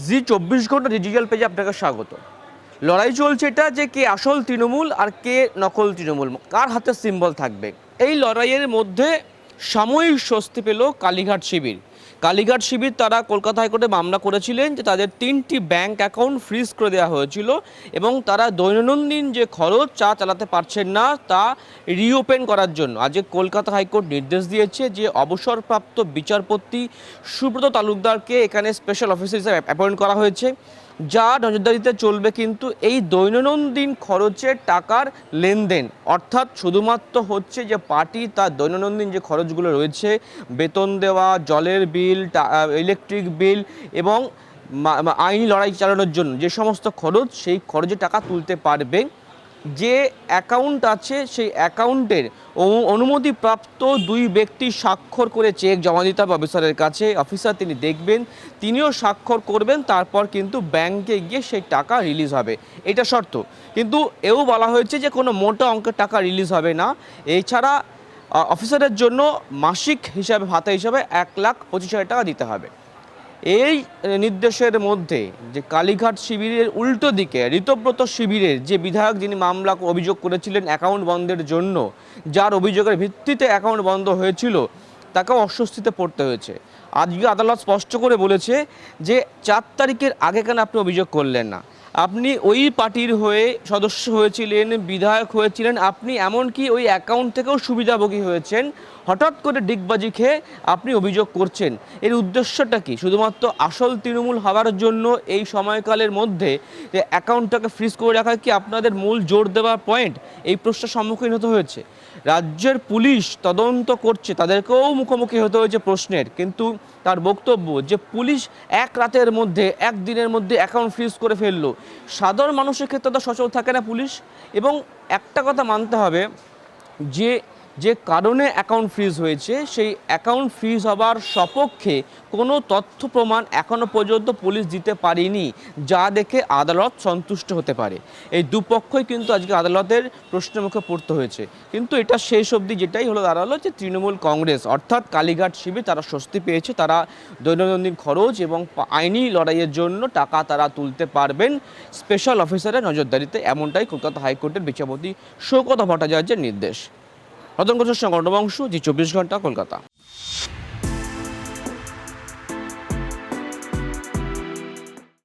জি 24 ঘন্টা ডিজিটাল পেজে আপনাকে স্বাগত। লড়াই চলছে এটা যে কে আসল তৃণমূল আর কে নকল তৃণমূল, কার হাতে সিম্বল থাকবে। এই লড়াইয়ের মধ্যে সাময়িক স্বস্তি পেল কালীঘাট শিবির। কালীঘাট শিবির তারা কলকাতা হাইকোর্টে মামলা করেছিলেন যে তাদের 3টি ব্যাংক অ্যাকাউন্ট ফ্রিজ করে দেওয়া হয়েছিল এবং তারা দৈনন্দিন যে খরচ চা চালাতে পারছেন না তা রিওপেন করার জন্য আজকে কলকাতা হাইকোর্ট নির্দেশ দিয়েছে যে অবসরপ্রাপ্ত বিচারপতি সুব্রত তালুকদারকে এখানে স্পেশাল অফিসার হিসেবে অ্যাপয়েন্ট করা হয়েছে, যা নজরদারিতে চলবে কিন্তু এই দৈনন্দিন খরচের টাকার লেনদেন। অর্থাৎ শুধুমাত্র হচ্ছে যে পার্টি তার দৈনন্দিন যে খরচগুলো রয়েছে, বেতন দেওয়া, জলের বিল, ইলেকট্রিক বিল এবং আইনি লড়াই চালানোর জন্য যে সমস্ত খরচ, সেই খরচে টাকা তুলতে পারবে। যে অ্যাকাউন্ট আছে সেই অ্যাকাউন্টের অনুমতিপ্রাপ্ত 2 ব্যক্তি স্বাক্ষর করে চেক জমা দিতে হবে অফিসারের কাছে। অফিসার তিনি দেখবেন, তিনিও স্বাক্ষর করবেন, তারপর কিন্তু ব্যাংকে গিয়ে সেই টাকা রিলিজ হবে, এটা শর্ত। কিন্তু এও বলা হয়েছে যে কোনো মোটা অঙ্কের টাকা রিলিজ হবে না। এছাড়া অফিসারের জন্য মাসিক হিসাবে ভাতা হিসাবে 1,25,000 টাকা দিতে হবে। এই নির্দেশের মধ্যে যে কালীঘাট শিবিরের উল্টো দিকে ঋতব্রত শিবিরের যে বিধায়ক, যিনি মামলা অভিযোগ করেছিলেন অ্যাকাউন্ট বন্ধের জন্য, যার অভিযোগের ভিত্তিতে অ্যাকাউন্ট বন্ধ হয়েছিল, তাকেও অস্বস্তিতে পড়তে হয়েছে। আজকে আদালত স্পষ্ট করে বলেছে যে 4 তারিখের আগে কেন আপনি অভিযোগ করলেন না? আপনি ওই পার্টির হয়ে সদস্য হয়েছিলেন, বিধায়ক হয়েছিলেন, আপনি এমনকি ওই অ্যাকাউন্ট থেকেও সুবিধাভোগী হয়েছেন। হঠাৎ করে ডিগবাজি খেয়ে আপনি অভিযোগ করছেন, এর উদ্দেশ্যটা কি? শুধুমাত্র আসল তৃণমূল হওয়ার জন্য এই সময়কালের মধ্যে যে অ্যাকাউন্টটাকে ফ্রিজ করে রাখা কি আপনাদের মূল জোর দেওয়ার পয়েন্ট? এই প্রশ্নের সম্মুখীন হতে হয়েছে। রাজ্যের পুলিশ তদন্ত করছে, তাদেরকেও মুখোমুখি হতে হয়েছে প্রশ্নের। কিন্তু তার বক্তব্য যে পুলিশ এক রাতের মধ্যে, একদিনের মধ্যে অ্যাকাউন্ট ফ্রিজ করে ফেললো। সাধারণ মানুষের ক্ষেত্রে তো সচল থাকে না পুলিশ। এবং একটা কথা মানতে হবে যে যে কারণে অ্যাকাউন্ট ফ্রিজ হয়েছে, সেই অ্যাকাউন্ট ফ্রিজ হবার সপক্ষে কোনো তথ্য প্রমাণ এখনও পর্যন্ত পুলিশ দিতে পারেনি, যা দেখে আদালত সন্তুষ্ট হতে পারে। এই দুপক্ষই কিন্তু আজকে আদালতের প্রশ্নের মুখে পড়তে হয়েছে। কিন্তু এটা শেষ অবধি যেটাই হলো দাঁড়ালো যে তৃণমূল কংগ্রেস অর্থাৎ কালীঘাট শিবির তারা স্বস্তি পেয়েছে, তারা দৈনন্দিন খরচ এবং আইনি লড়াইয়ের জন্য টাকা তারা তুলতে পারবেন স্পেশাল অফিসারের নজরদারিতে, এমনটাই কলকাতা হাইকোর্টের বিচারপতি সৌগত ভট্টাচার্যের নির্দেশ। রতন ঘোষের সঙ্গে অন্নবংশ, জি 24 ঘন্টা, কলকাতা।